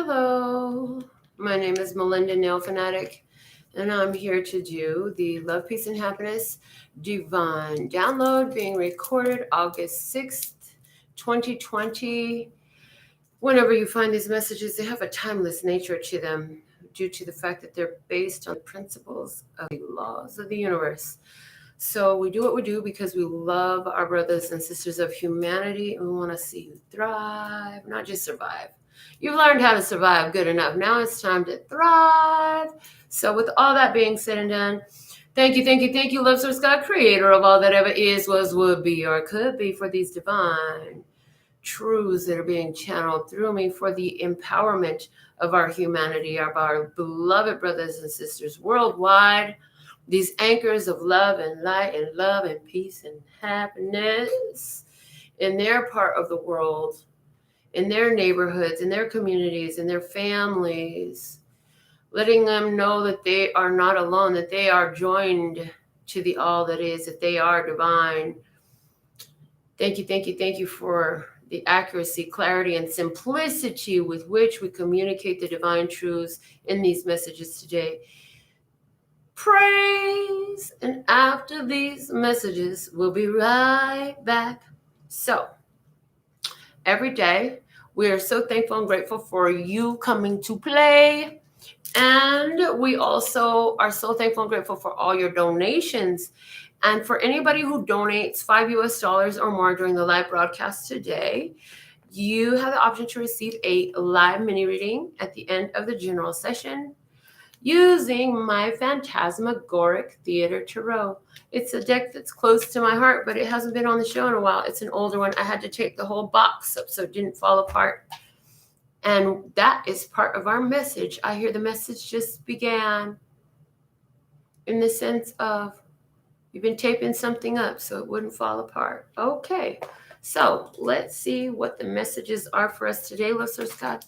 Hello, my name is Melinda NailFanatic, and I'm here to do the Love, Peace, and Happiness Divine Download being recorded August 6th, 2020. Whenever you find these messages, they have a timeless nature to them due to the fact that they're based on the principles of the laws of the universe. So we do what we do because we love our brothers and sisters of humanity, and we want to see you thrive, not just survive. You've learned how to survive good enough. Now it's time to thrive. So with all that being said and done, thank you, love source God, creator of all that ever is, was, would be, or could be, for these divine truths that are being channeled through me for the empowerment of our humanity, of our beloved brothers and sisters worldwide. These anchors of love and light and love and peace and happiness in their part of the world, in their neighborhoods, in their communities, in their families, letting them know that they are not alone, that they are joined to the all that is, that they are divine. Thank you for the accuracy, clarity, and simplicity with which we communicate the divine truths in these messages today. Praise, and after these messages, we'll be right back. So, every day, we are so thankful and grateful for you coming to play. And we also are so thankful and grateful for all your donations. And for anybody who donates $5 or more during the live broadcast today, you have the option to receive a live mini reading at the end of the general session using my Phantasmagoric Theater Tarot. It's a deck that's close to my heart, but it hasn't been on the show in a while. It's an older one. I had to take the whole box up so it didn't fall apart. And that is part of our message. I hear the message just began in the sense of you've been taping something up so it wouldn't fall apart. Okay, so let's see what the messages are for us today, listeners. God,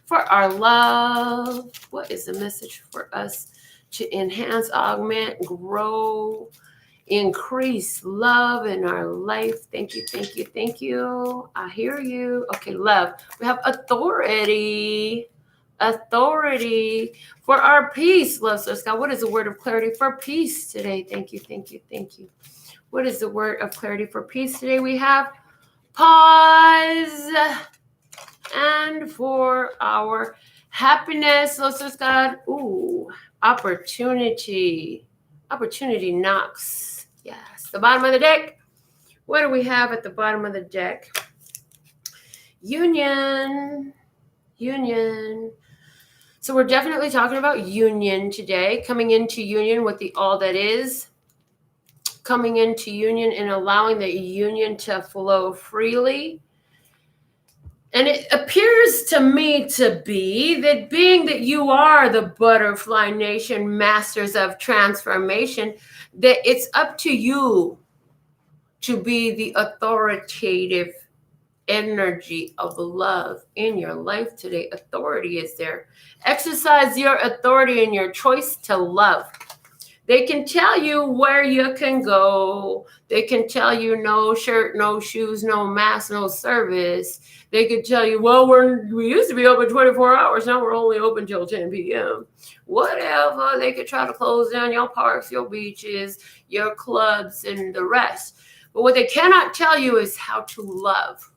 for our love, what is the message for us to enhance, augment, grow, increase love in our life? Thank you. I hear you. Okay, love. We have authority for our peace, love source God. What is the word of clarity for peace today? Thank you. What is the word of clarity for peace today? We have pause. And for our happiness, love source God, opportunity knocks. Yes, the bottom of the deck. What do we have at the bottom of the deck? Union. So we're definitely talking about union today, coming into union with the all that is, coming into union and allowing the union to flow freely. And it appears to me to be that being that you are the butterfly nation, masters of transformation, that it's up to you to be the authoritative energy of love in your life today. Authority is there. Exercise your authority and your choice to love. They can tell you where you can go. They can tell you no shirt, no shoes, no mask, no service. They could tell you, well, we used to be open 24 hours. Now we're only open till 10 p.m. Whatever. They could try to close down your parks, your beaches, your clubs, and the rest. But what they cannot tell you is how to love.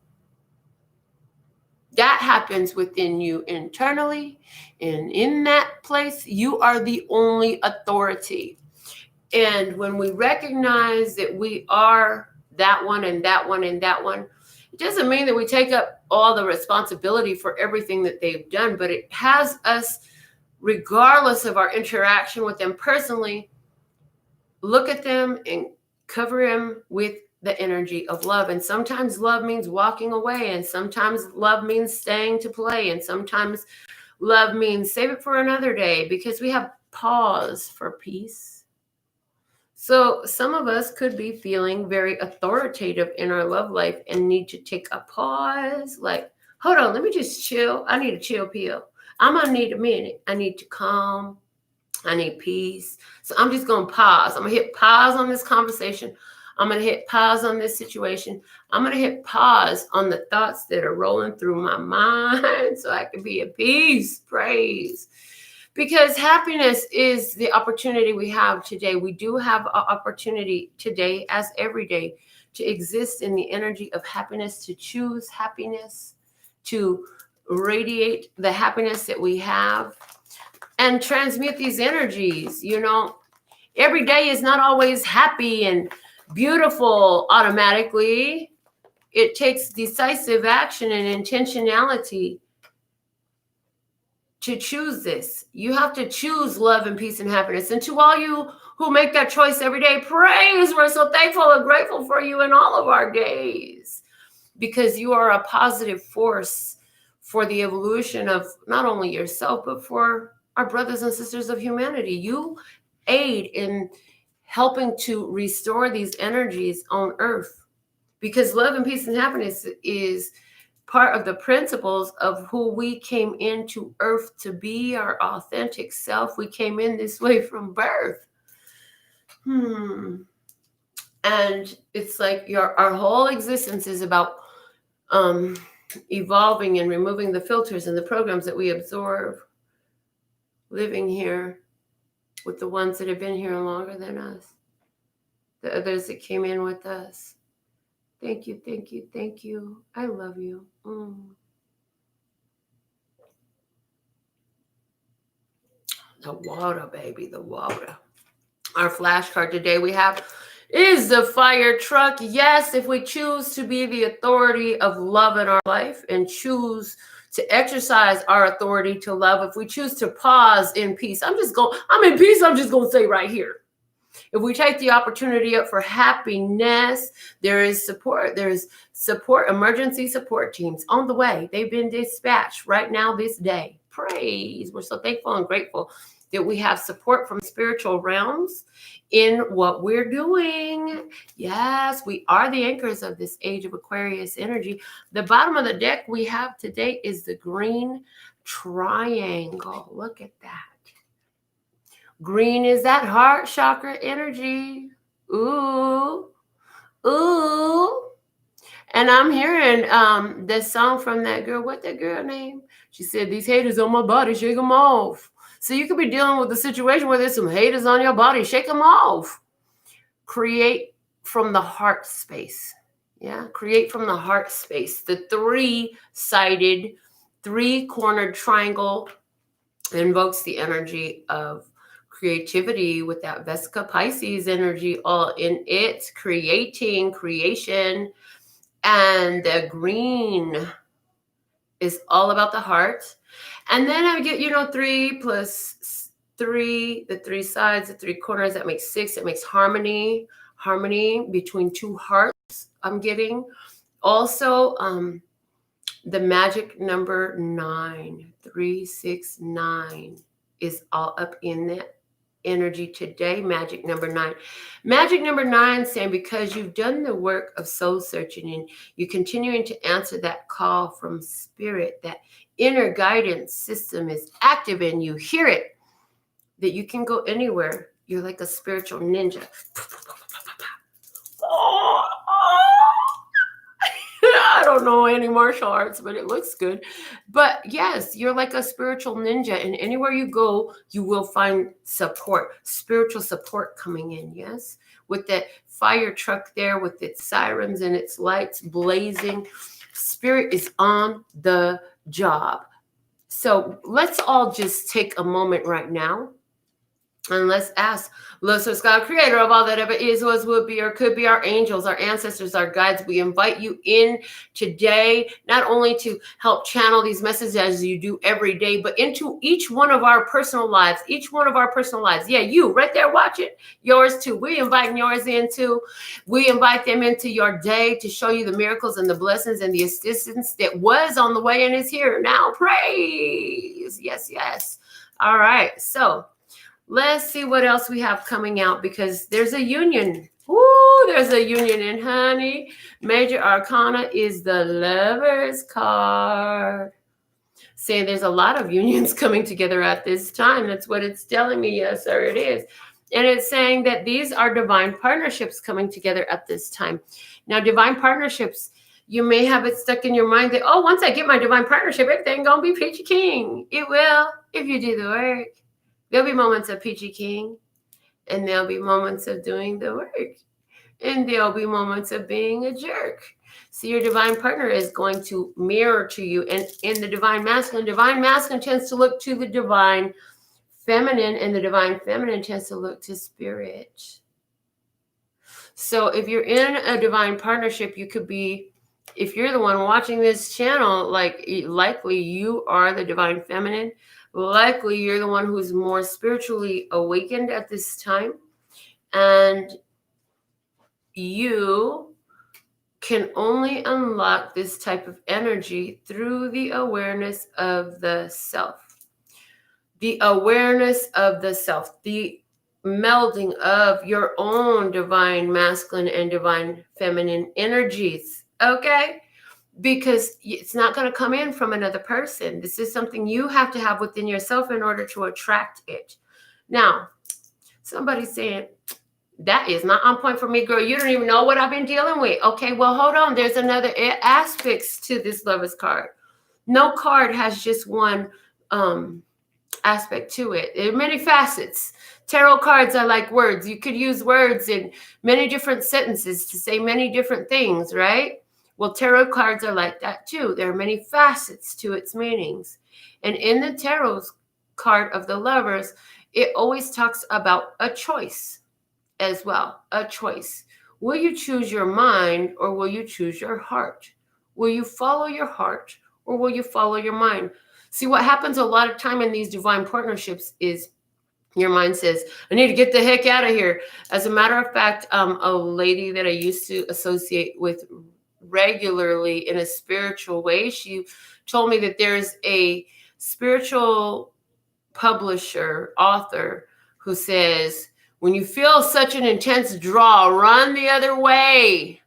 That happens within you internally. And in that place, you are the only authority. And when we recognize that we are that one and that one and that one, it doesn't mean that we take up all the responsibility for everything that they've done, but it has us, regardless of our interaction with them personally, look at them and cover them with the energy of love. And sometimes love means walking away, and sometimes love means staying to play, and sometimes love means save it for another day, because we have pause for peace. So some of us could be feeling very authoritative in our love life and need to take a pause. Like, hold on, let me just chill. I need a chill pill. I'm going to need a minute. I need to calm. I need peace. So I'm just going to pause. I'm going to hit pause on this conversation. I'm going to hit pause on this situation. I'm going to hit pause on the thoughts that are rolling through my mind so I can be at peace. Praise. Because happiness is the opportunity we have today. We do have an opportunity today, as every day, to exist in the energy of happiness, to choose happiness, to radiate the happiness that we have and transmute these energies. You know, every day is not always happy and beautiful automatically. It takes decisive action and intentionality to choose this. You have to choose love and peace and happiness. And to all you who make that choice every day, praise. We're so thankful and grateful for you in all of our days, because you are a positive force for the evolution of not only yourself, but for our brothers and sisters of humanity. You aid in helping to restore these energies on earth, because love and peace and happiness is part of the principles of who we came into earth to be, our authentic self. We came in this way from birth. And it's like our whole existence is about evolving and removing the filters and the programs that we absorb living here with the ones that have been here longer than us, the others that came in with us. Thank you, thank you, thank you. I love you. The water, baby, the water. Our flashcard today we have is the fire truck. Yes, if we choose to be the authority of love in our life and choose to exercise our authority to love, if we choose to pause in peace, I'm in peace, I'm just going to say right here. If we take the opportunity up for happiness, there is support. There's support, emergency support teams on the way. They've been dispatched right now this day. Praise. We're so thankful and grateful that we have support from spiritual realms in what we're doing. Yes, we are the anchors of this age of Aquarius energy. The bottom of the deck we have today is the green triangle. Look at that. Green is that heart chakra energy. Ooh, ooh. And I'm hearing this song from that girl. What that girl name? She said, "These haters on my body, shake them off." So you could be dealing with a situation where there's some haters on your body. Shake them off. Create from the heart space. Yeah, create from the heart space. The three-sided, three-cornered triangle invokes the energy of creativity with that Vesica Pisces energy all in it, creating, creation. And the green is all about the heart. And then I get, 3 plus 3, the 3 sides, the 3 corners, that makes 6. It makes harmony between 2 hearts I'm getting. Also, the magic number 9, 3, 6, 9 is all up in that energy today. Magic number 9. Magic number 9 saying, because you've done the work of soul searching and you're continuing to answer that call from spirit, that inner guidance system is active and you hear it, that you can go anywhere. You're like a spiritual ninja. I don't know any martial arts, but it looks good. But yes, you're like a spiritual ninja, and anywhere you go, you will find support, spiritual support coming in. Yes, with that fire truck there, with its sirens and its lights blazing, spirit is on the job. So let's all just take a moment right now. And let's ask, Lord God, creator of all that ever is, was, would be, or could be, our angels, our ancestors, our guides. We invite you in today, not only to help channel these messages as you do every day, but into each one of our personal lives, Yeah, you right there, watch it. Yours too. We invite yours in too. We invite them into your day to show you the miracles and the blessings and the assistance that was on the way and is here now. Praise. Yes, yes. All right. So let's see what else we have coming out, because there's a union. Woo, there's a union. And honey, major arcana is the Lover's card, saying there's a lot of unions coming together at this time. That's what it's telling me. Yes, sir, it is. And it's saying that these are divine partnerships coming together at this time. Now, divine partnerships, you may have it stuck in your mind that, oh, once I get my divine partnership, everything gonna be peachy king. It will, if you do the work. There'll be moments of peachy king, and there'll be moments of doing the work, and there'll be moments of being a jerk. So your divine partner is going to mirror to you. And in the divine masculine tends to look to the divine feminine, and the divine feminine tends to look to spirit. So if you're in a divine partnership, you could be, if you're the one watching this channel, like likely you are the divine feminine. Likely you're the one who's more spiritually awakened at this time. And you can only unlock this type of energy through the awareness of the self. The awareness of the self, the melding of your own divine masculine and divine feminine energies, okay? Because it's not going to come in from another person. This is something you have to have within yourself in order to attract it. Now, somebody's saying, that is not on point for me, girl. You don't even know what I've been dealing with. Okay, well, hold on. There's another aspects to this Lovers card. No card has just one aspect to it. There are many facets. Tarot cards are like words. You could use words in many different sentences to say many different things, right? Well, tarot cards are like that too. There are many facets to its meanings. And in the tarot card of the Lovers, it always talks about a choice as well. A choice. Will you choose your mind, or will you choose your heart? Will you follow your heart, or will you follow your mind? See, what happens a lot of time in these divine partnerships is your mind says, I need to get the heck out of here. As a matter of fact, a lady that I used to associate with regularly in a spiritual way, she told me that there's a spiritual publisher, author, who says, when you feel such an intense draw, run the other way.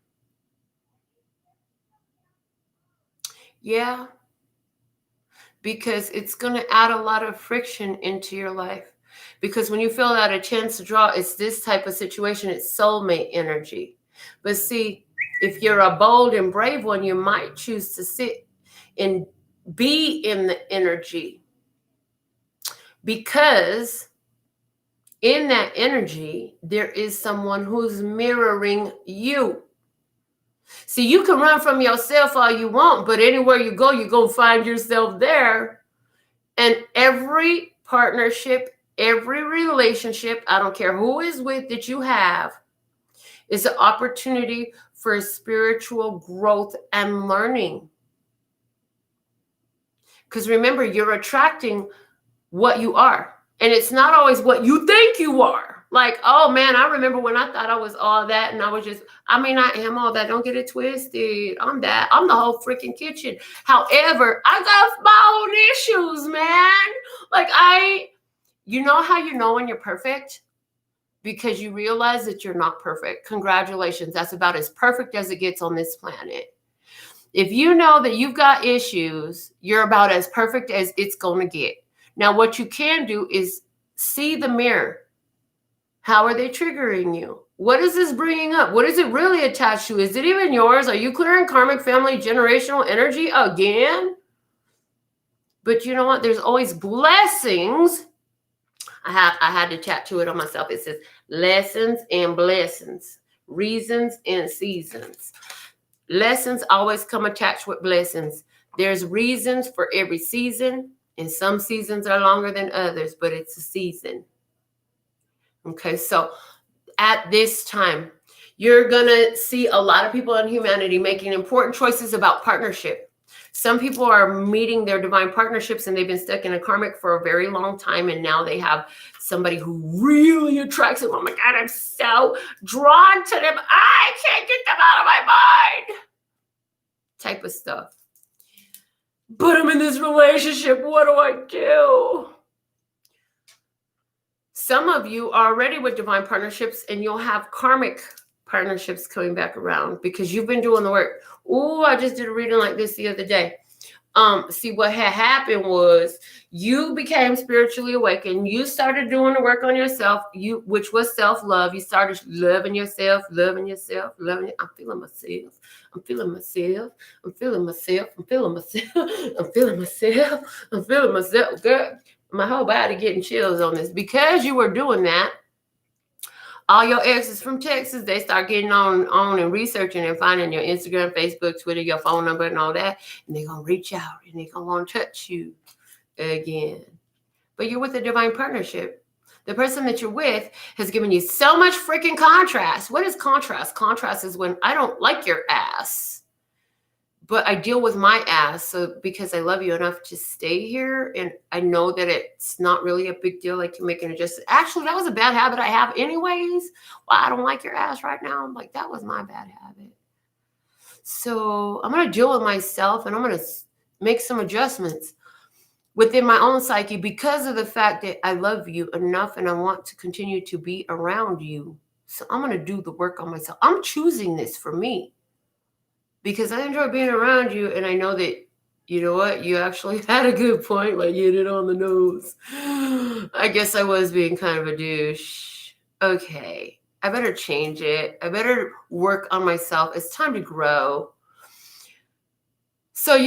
Yeah. Because it's going to add a lot of friction into your life. Because when you feel that intense draw, it's this type of situation. It's soulmate energy. But see, if you're a bold and brave one, you might choose to sit and be in the energy. Because in that energy, there is someone who's mirroring you. See, you can run from yourself all you want, but anywhere you go, you're going to find yourself there. And every partnership, every relationship, I don't care who is with that you have, is an opportunity for spiritual growth and learning. Because remember, you're attracting what you are. And it's not always what you think you are. Like, oh man, I remember when I thought I was all that, and I was just, I am all that. Don't get it twisted. I'm that. I'm the whole freaking kitchen. However, I got my own issues, man. Like you know how you know when you're perfect? Because you realize that you're not perfect. Congratulations. That's about as perfect as it gets on this planet. If you know that you've got issues, you're about as perfect as it's going to get. Now, what you can do is see the mirror. How are they triggering you? What is this bringing up? What is it really attached to? Is it even yours? Are you clearing karmic family generational energy again? But you know what? There's always blessings. I had to tattoo it on myself. It says lessons and blessings, reasons and seasons. Lessons always come attached with blessings. There's reasons for every season, and some seasons are longer than others, but it's a season. Okay, so at this time, you're going to see a lot of people in humanity making important choices about partnership. Some people are meeting their divine partnerships and they've been stuck in a karmic for a very long time, and now they have somebody who really attracts them. Oh my God, I'm so drawn to them. I can't get them out of my mind. Type of stuff. But I'm in this relationship. What do I do? Some of you are already with divine partnerships, and you'll have karmic partnerships coming back around because you've been doing the work. Oh, I just did a reading like this the other day. See, what had happened was you became spiritually awakened. You started doing the work on yourself, which was self-love. You started loving yourself, loving yourself, loving it. I'm feeling myself. I'm feeling myself. I'm feeling myself. I'm feeling myself. I'm feeling myself. I'm feeling myself. Girl, my whole body getting chills on this. Because you were doing that, all your exes from Texas, they start getting on and researching and finding your Instagram, Facebook, Twitter, your phone number and all that. And they're going to reach out and they're going to want to touch you again. But you're with a divine partnership. The person that you're with has given you so much freaking contrast. What is contrast? Contrast is when I don't like your ass, but I deal with my ass. So because I love you enough to stay here, and I know that it's not really a big deal, like you make an adjustment. Actually, that was a bad habit I have anyways. Well, I don't like your ass right now. I'm like, that was my bad habit. So I'm going to deal with myself and I'm going to make some adjustments within my own psyche because of the fact that I love you enough and I want to continue to be around you. So I'm going to do the work on myself. I'm choosing this for me. Because I enjoy being around you, and I know that, you know what, you actually had a good point, like you hit it on the nose. I guess I was being kind of a douche. Okay, I better change it. I better work on myself. It's time to grow. So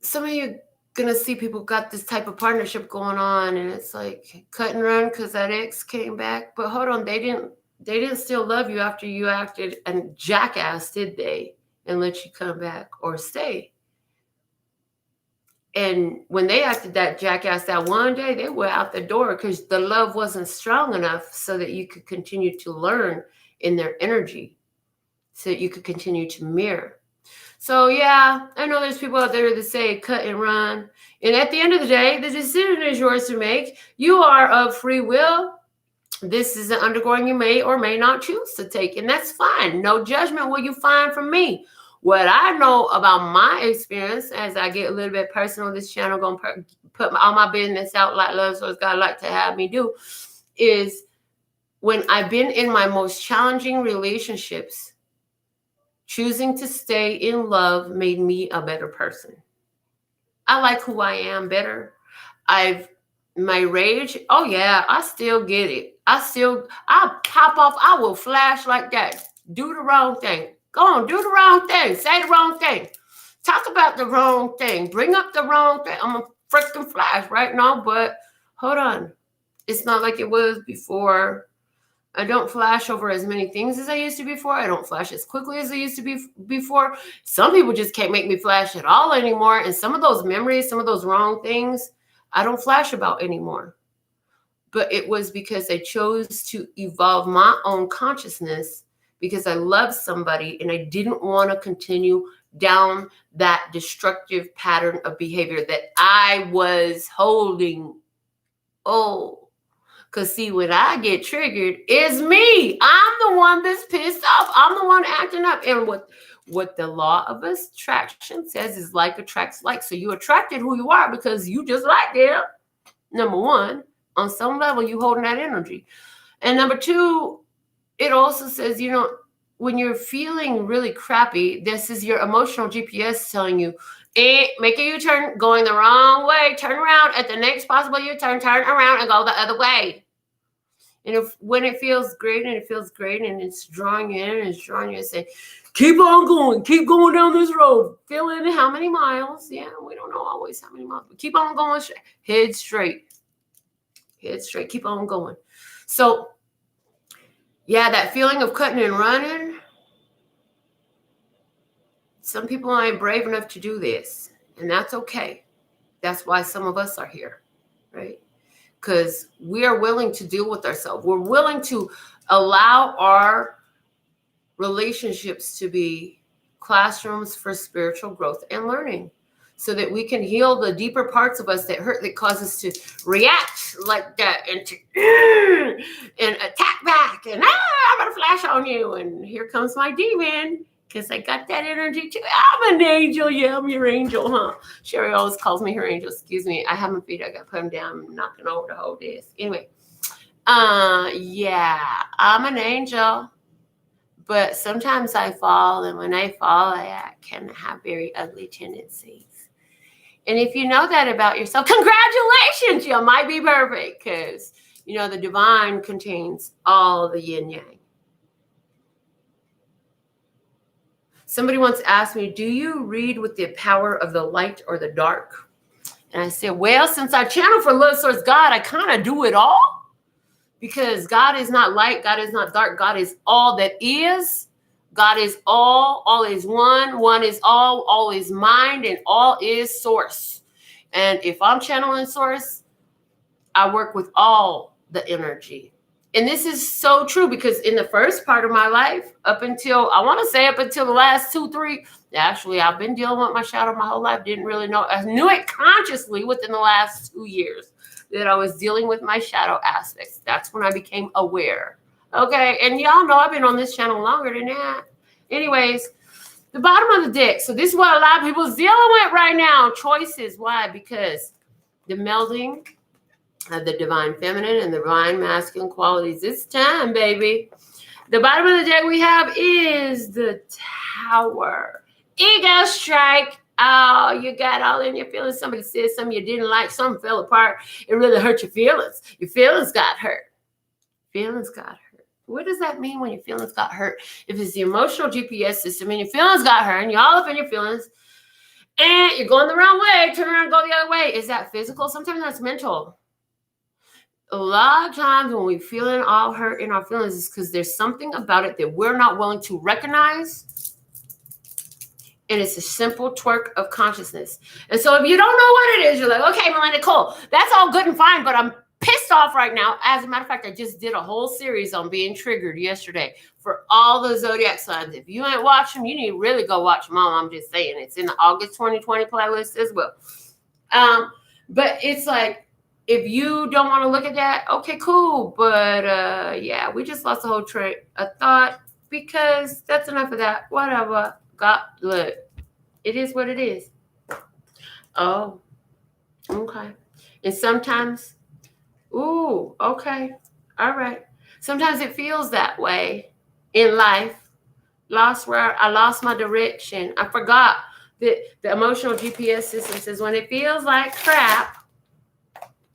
some of you gonna see people got this type of partnership going on, and it's like cut and run because that ex came back. But hold on, they didn't still love you after you acted and jackass, did they? And let you come back or stay. And when they acted that jackass that one day, they were out the door because the love wasn't strong enough so that you could continue to learn in their energy, so that you could continue to mirror. So yeah, I know there's people out there that say cut and run. And at the end of the day, the decision is yours to make. You are of free will. This is an undergoing you may or may not choose to take, and that's fine. No judgment will you find from me. What I know about my experience, as I get a little bit personal, this channel going to put all my business out like love, so it's God like to have me do, is when I've been in my most challenging relationships, choosing to stay in love made me a better person. I like who I am better. My rage, oh yeah, I still get it. I'll pop off, I will flash like that. Do the wrong thing. Go on, do the wrong thing. Say the wrong thing. Talk about the wrong thing. Bring up the wrong thing. I'm a freaking flash right now, but hold on. It's not like it was before. I don't flash over as many things as I used to before. I don't flash as quickly as I used to be before. Some people just can't make me flash at all anymore. And some of those memories, some of those wrong things, I don't flash about anymore. But it was because I chose to evolve my own consciousness because I loved somebody and I didn't want to continue down that destructive pattern of behavior that I was holding. Oh, because see, when I get triggered, it's me. I'm the one that's pissed off. I'm the one acting up. And what the law of attraction says is like attracts like. So you attracted who you are because you just like them. Number one, on some level, you holding that energy. And number two, it also says, when you're feeling really crappy, this is your emotional GPS telling you, make a U-turn, going the wrong way, turn around at the next possible U-turn, turn around and go the other way. And when it feels great and it's drawing you in and it's drawing you and saying, keep on going, keep going down this road. Fill in how many miles. Yeah, we don't know always how many miles, but keep on going straight. Head straight, keep on going. So yeah, that feeling of cutting and running, some people aren't brave enough to do this, and that's okay. That's why some of us are here, right? Because we are willing to deal with ourselves. We're willing to allow our relationships to be classrooms for spiritual growth and learning so that we can heal the deeper parts of us that hurt, that cause us to react like that and attack back and I'm going to flash on you. And here comes my demon because I got that energy too. I'm an angel. Yeah, I'm your angel, huh? Sherry always calls me her angel. Excuse me. I have my feet. I got to put them down. I'm knocking over the whole desk. Anyway, yeah, I'm an angel. But sometimes I fall, and when I fall, I can have very ugly tendencies. And if you know that about yourself, congratulations, you might be perfect, because, the divine contains all the yin yang. Somebody once asked me, do you read with the power of the light or the dark? And I said, well, since I channel for Love Source God, I kind of do it all. Because God is not light, God is not dark, God is all that is. God is all is one is all is mind, and all is source. And if I'm channeling source, I work with all the energy. And this is so true, because in the first part of my life, up until the last 2-3, actually, I've been dealing with my shadow my whole life. Didn't really know. I knew it consciously within the last 2 years that I was dealing with my shadow aspects. That's when I became aware. Okay. And y'all know I've been on this channel longer than that. Anyways, the bottom of the deck. So this is what a lot of people is dealing with right now. Choices. Why? Because the melding of the divine feminine and the divine masculine qualities. It's time, baby. The bottom of the deck we have is the Tower. Ego strike. Oh, you got all in your feelings. Somebody said something you didn't like. Something fell apart. It really hurt your feelings. Your feelings got hurt. Feelings got hurt. What does that mean when your feelings got hurt? If it's the emotional GPS system and your feelings got hurt and you're all up in your feelings and you're going the wrong way, turn around and go the other way. Is that physical? Sometimes that's mental. A lot of times when we're feeling all hurt in our feelings, is because there's something about it that we're not willing to recognize. And it's a simple twerk of consciousness. And so if you don't know what it is, you're like, okay, Melinda, cool. That's all good and fine, but I'm pissed off right now. As a matter of fact, I just did a whole series on being triggered yesterday for all the zodiac signs. If you ain't watched them, you need to really go watch them all. I'm just saying. It's in the August 2020 playlist as well. But it's like, if you don't want to look at that, okay, cool. But yeah, we just lost the whole train of thought, because that's enough of that. Whatever. God, look, it is what it is. Oh, okay. And sometimes, ooh, okay, all right. Sometimes it feels that way in life. I lost my direction. I forgot that the emotional GPS system says when it feels like crap,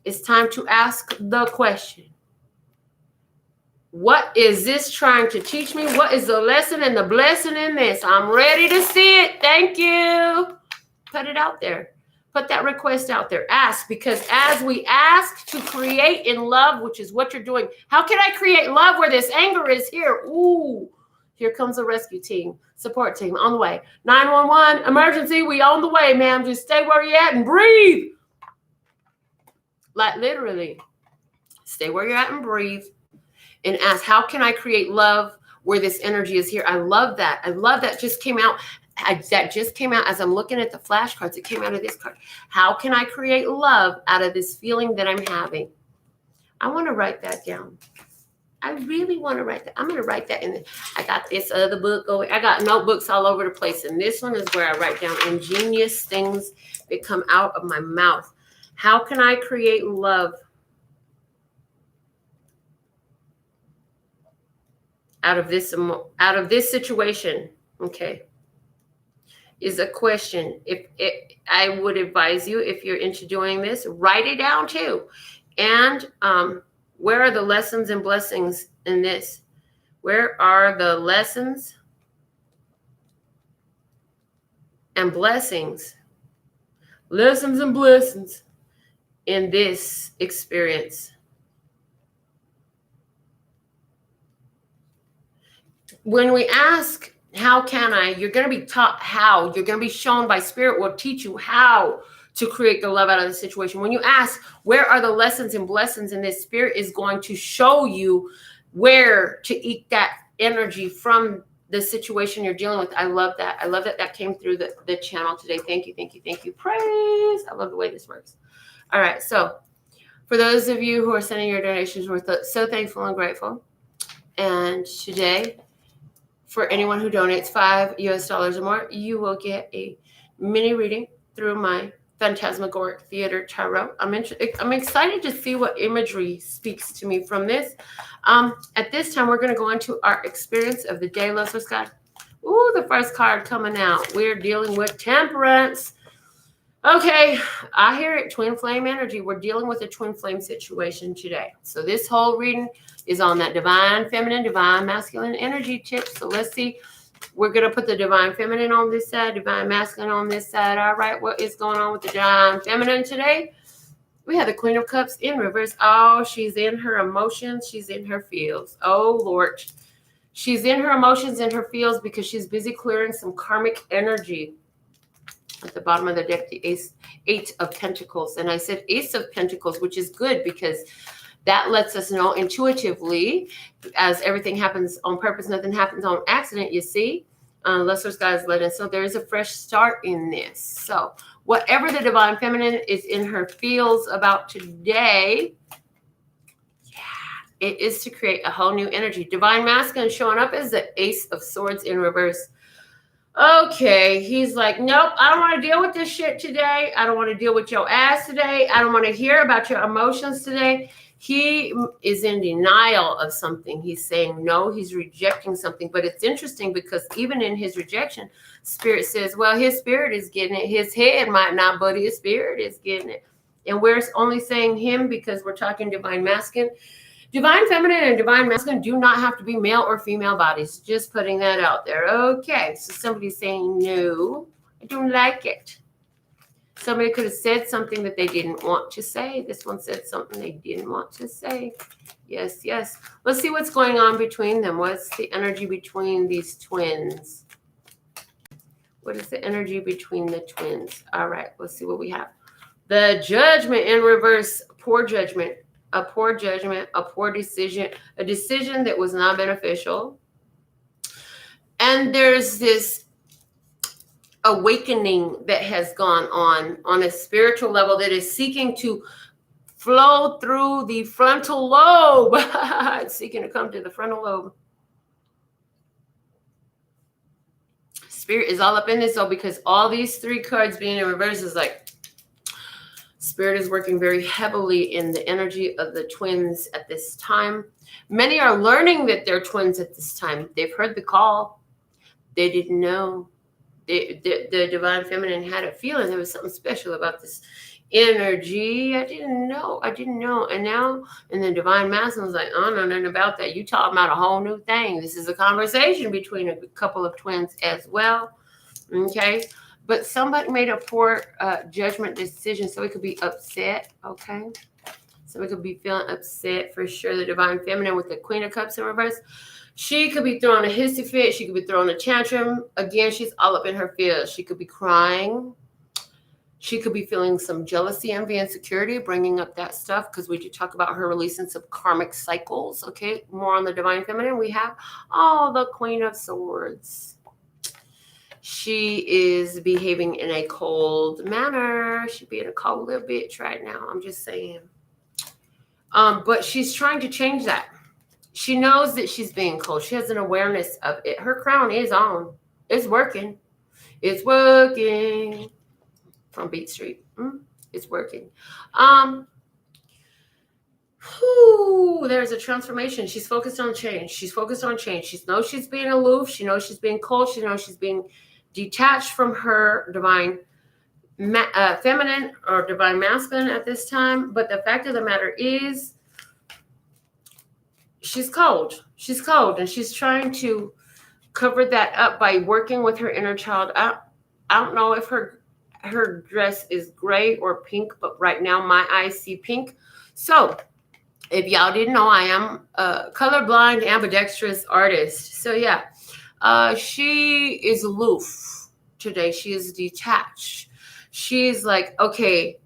it's time to ask the question. What is this trying to teach me? What is the lesson and the blessing in this? I'm ready to see it. Thank you. Put it out there. Put that request out there. Ask, because as we ask to create in love, which is what you're doing. How can I create love where this anger is here? Ooh, here comes a rescue team, support team on the way. 911, emergency, we on the way, ma'am. Just stay where you're at and breathe. Like literally, stay where you're at and breathe. And ask, how can I create love where this energy is here? I love that. I love that. Just came out. That just came out as I'm looking at the flashcards. It came out of this card. How can I create love out of this feeling that I'm having? I want to write that down. I really want to write that. I'm going to write that in. I got this other book going. I got notebooks all over the place. And this one is where I write down ingenious things that come out of my mouth. How can I create love out of this situation? Okay, is a question. I would advise you, if you're into doing this, write it down too. And where are the lessons and blessings in this? Where are the lessons and blessings? Lessons and blessings in this experience. When we ask, how can I, you're going to be taught how. You're going to be shown by spirit will teach you how to create the love out of the situation. When you ask, where are the lessons and blessings in this, spirit is going to show you where to eke that energy from the situation you're dealing with. I love that. I love that that came through the channel today. Thank you, thank you, thank you. Praise. I love the way this works. All right. So for those of you who are sending your donations, we're so thankful and grateful. And today, for anyone who donates $5 US or more, you will get a mini reading through my Phantasmagoric Theater Tarot. I'm excited to see what imagery speaks to me from this. At this time, we're going to go into our experience of the day. Love Source God. Ooh, the first card coming out. We're dealing with temperance. Okay, I hear it. Twin flame energy. We're dealing with a twin flame situation today. So this whole reading is on that divine feminine, divine masculine energy tip. So let's see. We're going to put the divine feminine on this side, divine masculine on this side. All right, what is going on with the divine feminine today? We have the Queen of Cups in reverse. Oh, she's in her emotions. She's in her feels. Oh, Lord. She's in her emotions and her feels because she's busy clearing some karmic energy. At the bottom of the deck, the Eight of Pentacles. And I said Ace of Pentacles, which is good because that lets us know intuitively, as everything happens on purpose, nothing happens on accident, you see. Lesser's guys let us know there is a fresh start in this. So whatever the divine feminine is in her feels about today, it is to create a whole new energy. Divine masculine showing up as the Ace of Swords in reverse. Okay, he's like, nope, I don't want to deal with this shit today. I don't want to deal with your ass today. I don't want to hear about your emotions today. He is in denial of something. He's saying no, he's rejecting something. But it's interesting because even in his rejection, Spirit says, well, his spirit is getting it. His head might not, but his spirit is getting it. And we're only saying him because we're talking divine masculine. Divine feminine and divine masculine do not have to be male or female bodies. Just putting that out there. Okay, so somebody's saying, no, I don't like it. Somebody could have said something that they didn't want to say. This one said something they didn't want to say. Yes, yes. Let's see what's going on between them. What's the energy between these twins? What is the energy between the twins? All right, let's see what we have. The Judgment in reverse. Poor judgment. A poor judgment, a poor decision, a decision that was not beneficial. And there's this awakening that has gone on a spiritual level that is seeking to flow through the frontal lobe. It's seeking to come to the frontal lobe. Spirit is all up in this though, because all these three cards being in reverse is like, Spirit is working very heavily in the energy of the twins at this time. Many are learning that they're twins at this time. They've heard the call. They didn't know. The divine feminine had a feeling there was something special about this energy. I didn't know. And now, and the divine masculine was like, I don't know nothing about that. You talking about a whole new thing. This is a conversation between a couple of twins as well. Okay. But somebody made a poor judgment decision, so it could be upset, okay? So it could be feeling upset for sure. The divine feminine with the Queen of Cups in reverse. She could be throwing a hissy fit. She could be throwing a tantrum. Again, she's all up in her feels. She could be crying. She could be feeling some jealousy, envy, insecurity, bringing up that stuff because we do talk about her releasing some karmic cycles, okay? More on the divine feminine. We have the Queen of Swords. She is behaving in a cold manner. She's being a cold little bitch right now. I'm just saying. But she's trying to change that. She knows that she's being cold. She has an awareness of it. Her crown is on. It's working. It's working. From Beat Street. It's working. There's a transformation. She's focused on change. She knows she's being aloof. She knows she's being cold. She knows she's being detached from her divine feminine or divine masculine at this time. But the fact of the matter is she's cold. She's cold, and she's trying to cover that up by working with her inner child. I don't know if her dress is gray or pink, but right now my eyes see pink. So if y'all didn't know, I am a colorblind ambidextrous artist. So yeah. She is aloof today. She is detached. She's like, okay,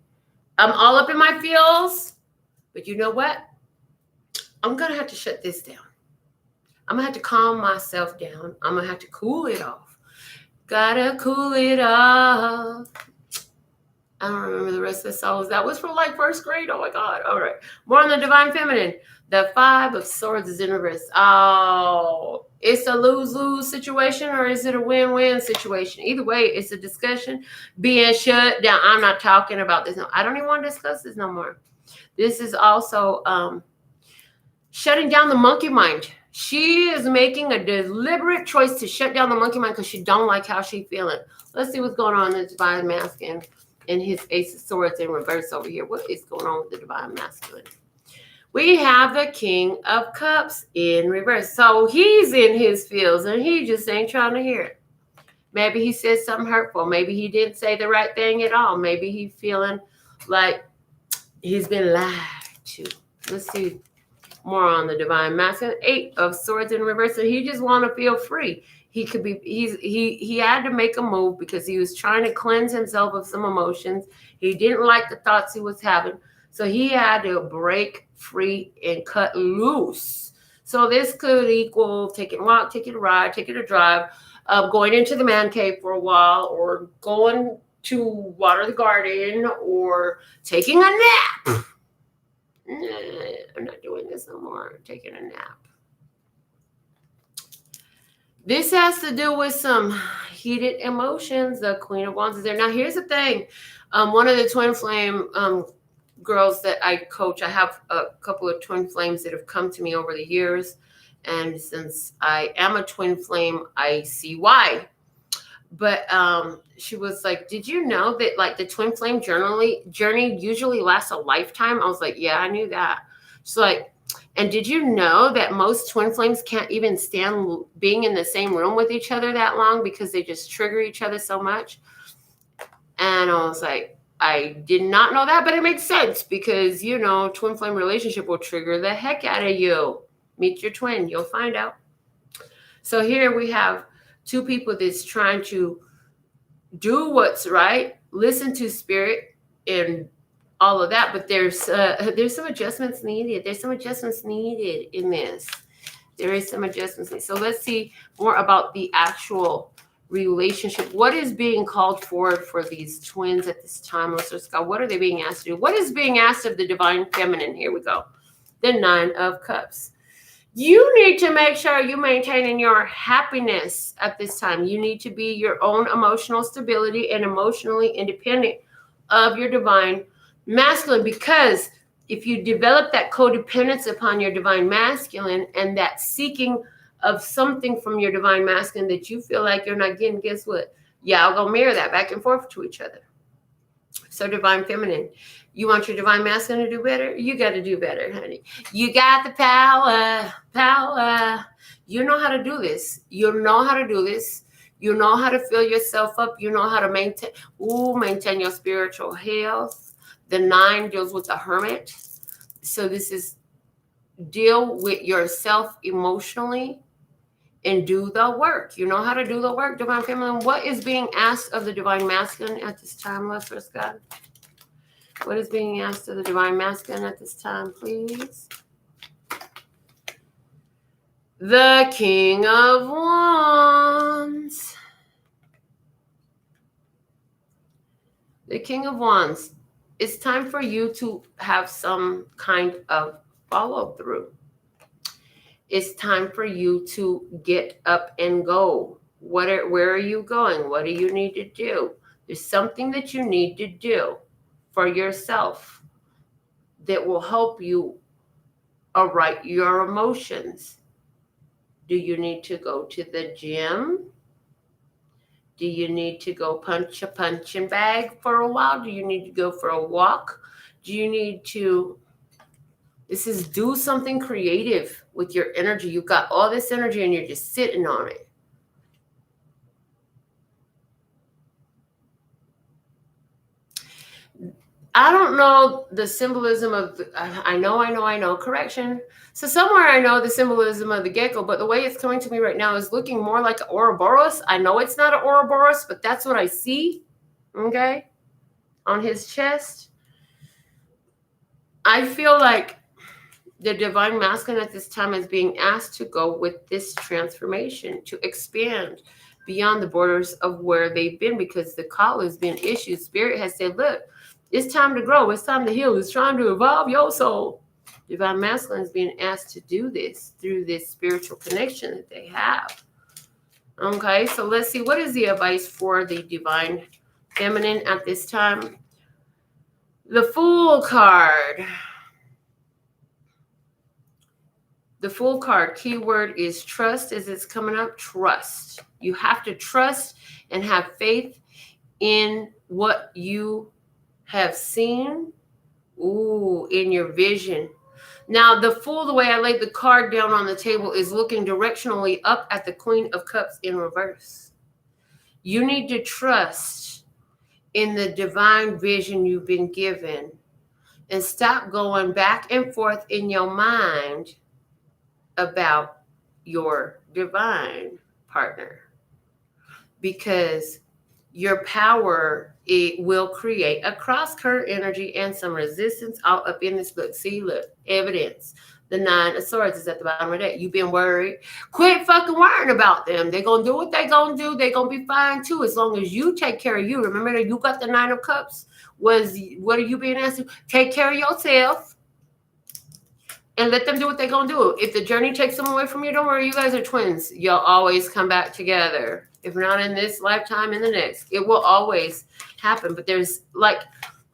I'm all up in my feels, but you know what? I'm going to have to shut this down. I'm going to have to calm myself down. I'm going to have to cool it off. Gotta cool it off. I don't remember the rest of the songs. That was from like first grade. Oh my God. All right. More on the divine feminine. The Five of Swords is in reverse. Oh, it's a lose-lose situation, or is it a win-win situation? Either way, it's a discussion being shut down. I'm not talking about this. No, I don't even want to discuss this no more. This is also shutting down the monkey mind. She is making a deliberate choice to shut down the monkey mind because she don't like how she's feeling. Let's see what's going on in the divine masculine. and his Ace of Swords in reverse over here. What is going on with the Divine Masculine? We have the King of Cups in reverse. So he's in his feels and he just ain't trying to hear it. Maybe he said something hurtful. Maybe he didn't say the right thing at all. Maybe he's feeling like he's been lied to. Let's see more on the Divine Masculine. 8 of Swords in reverse. And he just want to feel free. He had to make a move because he was trying to cleanse himself of some emotions. He didn't like the thoughts he was having. So he had to break free and cut loose. So this could equal taking a walk, taking a ride, taking a drive, going into the man cave for a while, or going to water the garden, or taking a nap. I'm not doing this no more. I'm taking a nap. This has to do with some heated emotions. The Queen of Wands is there. Now, here's the thing. One of the twin flame girls that I coach, I have a couple of twin flames that have come to me over the years. And since I am a twin flame, I see why. But she was like, did you know that like the twin flame journey usually lasts a lifetime? I was like, yeah, I knew that. She's like, and did you know that most twin flames can't even stand being in the same room with each other that long because they just trigger each other so much? And I was like, I did not know that, but it makes sense because, you know, twin flame relationship will trigger the heck out of you. Meet your twin. You'll find out. So here we have two people that's trying to do what's right, listen to spirit and all of that, but there's some adjustments needed. There's some adjustments needed in this. There is some adjustments needed. So let's see more about the actual relationship. What is being called forward for these twins at this time? Let's just go. What are they being asked to do? What is being asked of the Divine Feminine? Here we go. The 9 of Cups. You need to make sure you're maintaining your happiness at this time. You need to be your own emotional stability and emotionally independent of your Divine Masculine, because if you develop that codependence upon your Divine Masculine and that seeking of something from your Divine Masculine that you feel like you're not getting, guess what? Y'all gonna mirror that back and forth to each other. So Divine Feminine, you want your Divine Masculine to do better? You got to do better, honey. You got the power. You know how to do this. You know how to do this. You know how to fill yourself up. You know how to maintain your spiritual health. The 9 deals with the Hermit. So this is deal with yourself emotionally and do the work. You know how to do the work, Divine Feminine. What is being asked of the Divine Masculine at this time, Lustrous God? What is being asked of the Divine Masculine at this time, please? The King of Wands. The King of Wands. It's time for you to have some kind of follow through. It's time for you to get up and go. Where are you going? What do you need to do? There's something that you need to do for yourself that will help you right your emotions. Do you need to go to the gym? Do you need to go punch a punching bag for a while? Do you need to go for a walk? Do you need to... This is do something creative with your energy. You've got all this energy and you're just sitting on it. I don't know the symbolism of, I know, correction. So somewhere I know the symbolism of the gecko, but the way it's coming to me right now is looking more like an Ouroboros. I know it's not an Ouroboros, but that's what I see, okay, on his chest. I feel like the Divine Masculine at this time is being asked to go with this transformation, to expand beyond the borders of where they've been, because the call has been issued. Spirit has said, look, it's time to grow. It's time to heal. It's trying to evolve your soul. Divine Masculine is being asked to do this through this spiritual connection that they have. Okay, so let's see. What is the advice for the Divine Feminine at this time? The Fool card. The Fool card, keyword is trust as it's coming up. Trust. You have to trust and have faith in what you have seen, in your vision. Now, the Fool, the way I laid the card down on the table, is looking directionally up at the Queen of Cups in reverse. You need to trust in the divine vision you've been given and stop going back and forth in your mind about your divine partner, because your power, it will create a cross current energy and some resistance all up in this book. See, look, evidence. The 9 of Swords is at the bottom of that. You've been worried. Quit fucking worrying about them. They're going to do what they're going to do. They're going to be fine too, as long as you take care of you. Remember that you got the 9 of Cups. What are you being asked to? Take care of yourself and let them do what they're going to do. If the journey takes them away from you, don't worry. You guys are twins. You'll always come back together. If not in this lifetime, in the next. It will always happen. But there's like,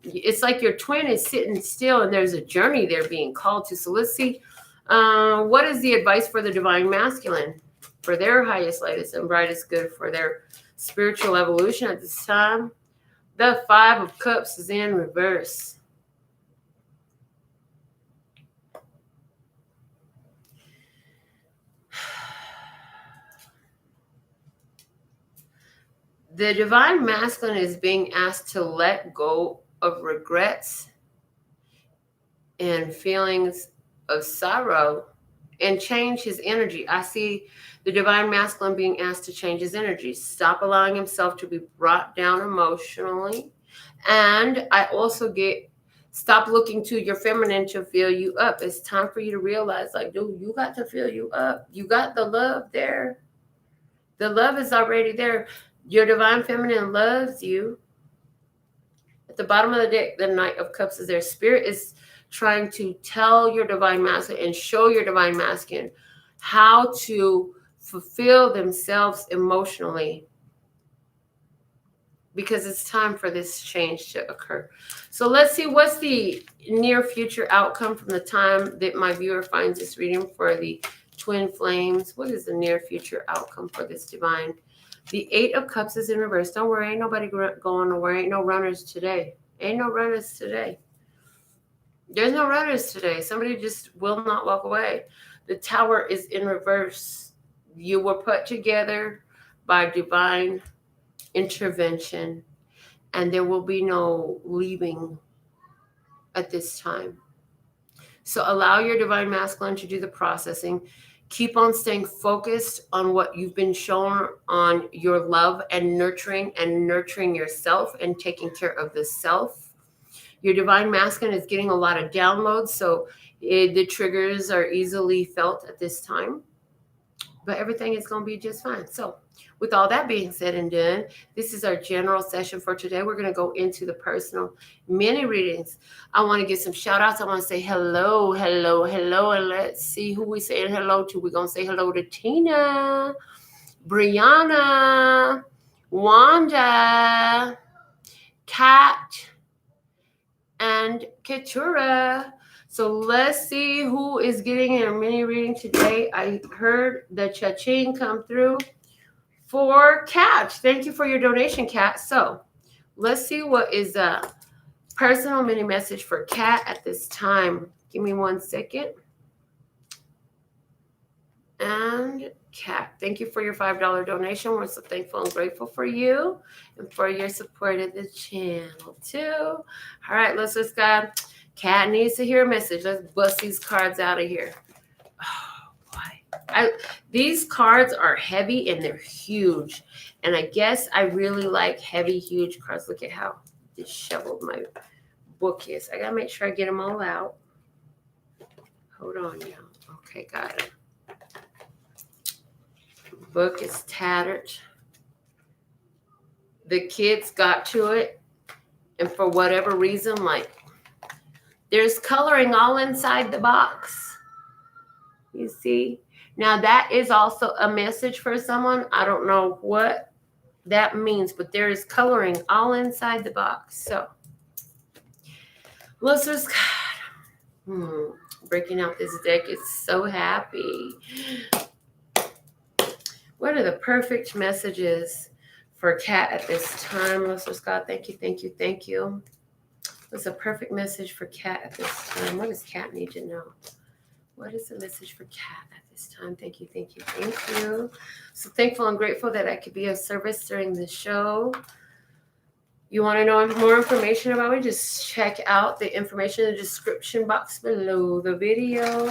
it's like your twin is sitting still and there's a journey they're being called to. So let's see, what is the advice for the divine masculine for their highest, latest, and brightest good for their spiritual evolution at this time? The 5 of Cups is in reverse. The divine masculine is being asked to let go of regrets and feelings of sorrow and change his energy. I see the divine masculine being asked to change his energy. Stop allowing himself to be brought down emotionally. And I also get, stop looking to your feminine to fill you up. It's time for you to realize, like, dude, you got to fill you up. You got the love there. The love is already there. Your divine feminine loves you. At the bottom of the deck, the Knight of Cups is there. Spirit is trying to tell your divine masculine and show your divine masculine how to fulfill themselves emotionally, because it's time for this change to occur. So let's see, what's the near future outcome from the time that my viewer finds this reading for the twin flames? What is the near future outcome for this divine? The 8 of Cups is in reverse. Don't worry, ain't nobody going nowhere. Ain't no runners today. Ain't no runners today. There's no runners today. Somebody just will not walk away. The Tower is in reverse. You were put together by divine intervention, and there will be no leaving at this time. So allow your divine masculine to do the processing. Keep on staying focused on what you've been shown on your love and nurturing yourself and taking care of the self. Your divine masculine is getting a lot of downloads, so the triggers are easily felt at this time. But everything is going to be just fine. So with all that being said and done, this is our general session for today. We're going to go into the personal mini readings. I want to give some shout outs. I want to say hello. And let's see who we saying hello to. We're going to say hello to Tina, Brianna, Wanda, Kat, and Keturah. So let's see who is getting a mini reading today. I heard the cha-ching come through for Kat. Thank you for your donation, Kat. So let's see what is a personal mini message for Kat at this time. Give me 1 second. And Kat, thank you for your $5 donation. We're so thankful and grateful for you and for your support of the channel too. All right, let's just go. Kat needs to hear a message. Let's bust these cards out of here. Oh boy. These cards are heavy and they're huge. And I guess I really like heavy, huge cards. Look at how disheveled my book is. I gotta make sure I get them all out. Hold on now. Okay, got it. Book is tattered. The kids got to it, and for whatever reason, like, there's coloring all inside the box. You see? Now that is also a message for someone. I don't know what that means, but there is coloring all inside the box. So let's just breaking out this deck is so happy. What are the perfect messages for Kat at this time? Let's just God, thank you. What's a perfect message for Cat at this time? What does Cat need to know? What is the message for Cat at this time? Thank you, thank you, thank you. So thankful and grateful that I could be of service during the show. You want to know more information about me? Just check out the information in the description box below the video.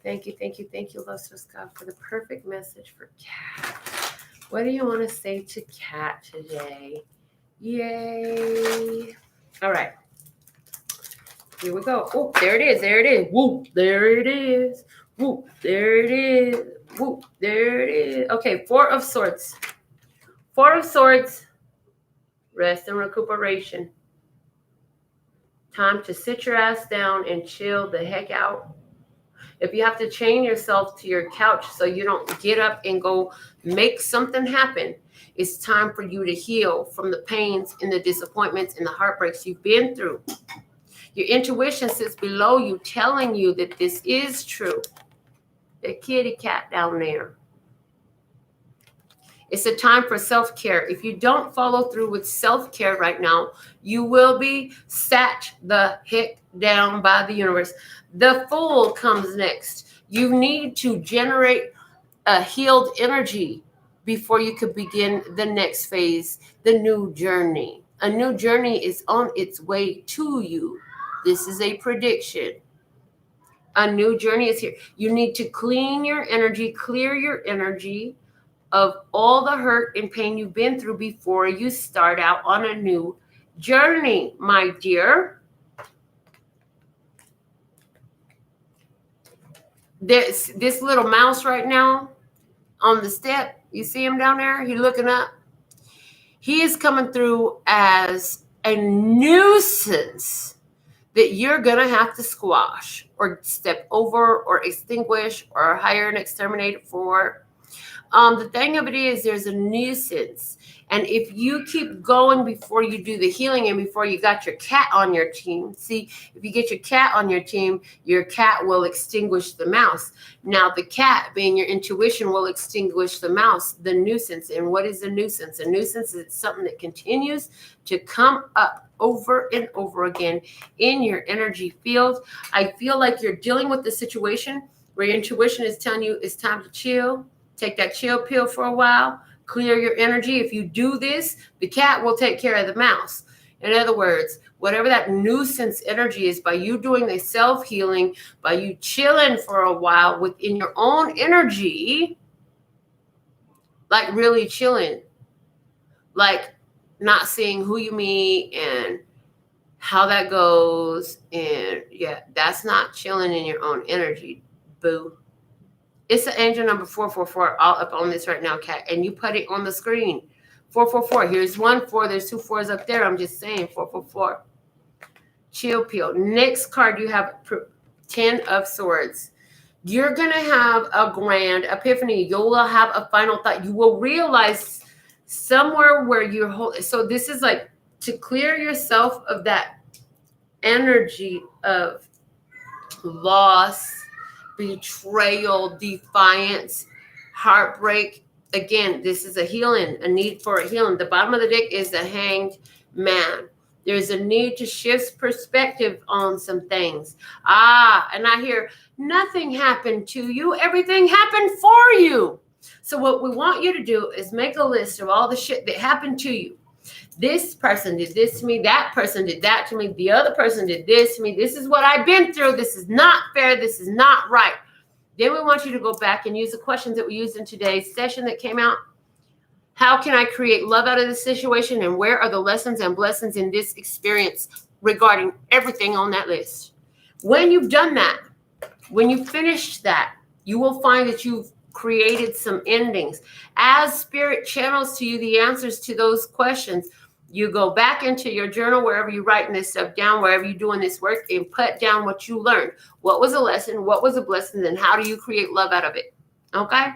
Thank you, thank you, thank you, Love God, for the perfect message for Cat. What do you want to say to Cat today? Yay. All right. Here we go. Oh, there it is. There it is. Whoop. There it is. Whoop. There it is. Whoop. There it is. Okay. 4 of Swords. 4 of Swords. Rest and recuperation. Time to sit your ass down and chill the heck out. If you have to chain yourself to your couch so you don't get up and go make something happen, it's time for you to heal from the pains and the disappointments and the heartbreaks you've been through. Your intuition sits below you telling you that this is true. The kitty cat down there. It's a time for self-care. If you don't follow through with self-care right now, you will be sat the heck down by the universe. The Fool comes next. You need to generate a healed energy before you could begin the next phase, the new journey. A new journey is on its way to you. This is a prediction. A new journey is here. You need to clean your energy, clear your energy of all the hurt and pain you've been through before you start out on a new journey, my dear. There's this little mouse right now on the step. You see him down there? He's looking up. He is coming through as a nuisance that you're going to have to squash or step over or extinguish or hire an exterminator for. The thing of it is there's a nuisance. And if you keep going before you do the healing and before you got your cat on your team, see, if you get your cat on your team, your cat will extinguish the mouse. Now, the cat, being your intuition, will extinguish the mouse, the nuisance. And what is a nuisance? A nuisance is something that continues to come up over and over again in your energy field. I feel like you're dealing with the situation where your intuition is telling you it's time to chill. Take that chill pill for a while. Clear your energy. If you do this, the cat will take care of the mouse. In other words, whatever that nuisance energy is, by you doing the self-healing, by you chilling for a while within your own energy, like really chilling, like not seeing who you meet and how that goes. And yeah, that's not chilling in your own energy, boo. It's the angel number 444 all up on this right now, Cat. And you put it on the screen. 444. Here's 1 4. There's 2 4s up there. I'm just saying 444. Chill pill. Next card, you have 10 of Swords. You're going to have a grand epiphany. You'll have a final thought. You will realize somewhere where you're holding. So this is like to clear yourself of that energy of loss, betrayal, defiance, heartbreak. Again, this is a healing, a need for a healing. The bottom of the deck is the Hanged Man. There's a need to shift perspective on some things. And I hear nothing happened to you. Everything happened for you. So what we want you to do is make a list of all the shit that happened to you. This person did this to me. That person did that to me. The other person did this to me. This is what I've been through. This is not fair. This is not right. Then we want you to go back and use the questions that we used in today's session that came out. How can I create love out of this situation? And where are the lessons and blessings in this experience regarding everything on that list? When you've done that, when you've finished that, you will find that you've created some endings. As Spirit channels to you the answers to those questions, you go back into your journal, wherever you're writing this stuff down, wherever you're doing this work, and put down what you learned. What was a lesson? What was a blessing? And how do you create love out of it? Okay?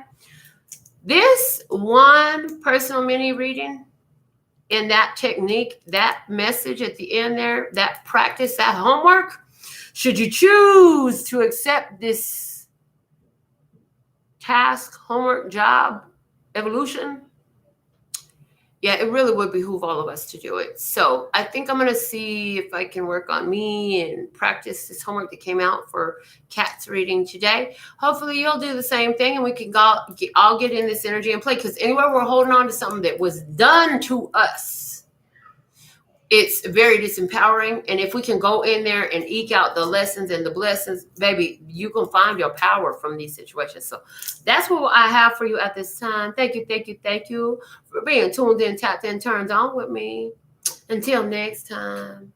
This one personal mini reading and that technique, that message at the end there, that practice, that homework, should you choose to accept this task, homework, job, evolution, Yeah, it really would behoove all of us to do it. So I think I'm going to see if I can work on me and practice this homework that came out for Kat's reading today. Hopefully you'll do the same thing and we can all get in this energy and play, because anywhere we're holding on to something that was done to us, it's very disempowering. And if we can go in there and eke out the lessons and the blessings, baby, you can find your power from these situations. So that's what I have for you at this time. Thank you for being tuned in, tapped in, turned on with me. Until next time.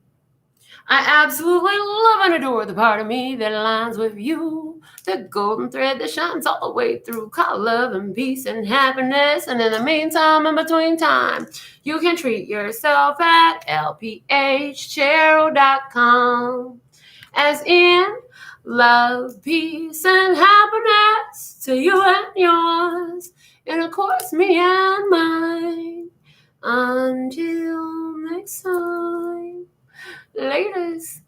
I absolutely love and adore the part of me that aligns with you. The golden thread that shines all the way through. Call love and peace and happiness. And in the meantime, in between time, you can treat yourself at lphcheryl.com. As in, love, peace, and happiness to you and yours. And of course, me and mine. Until next time. Laters.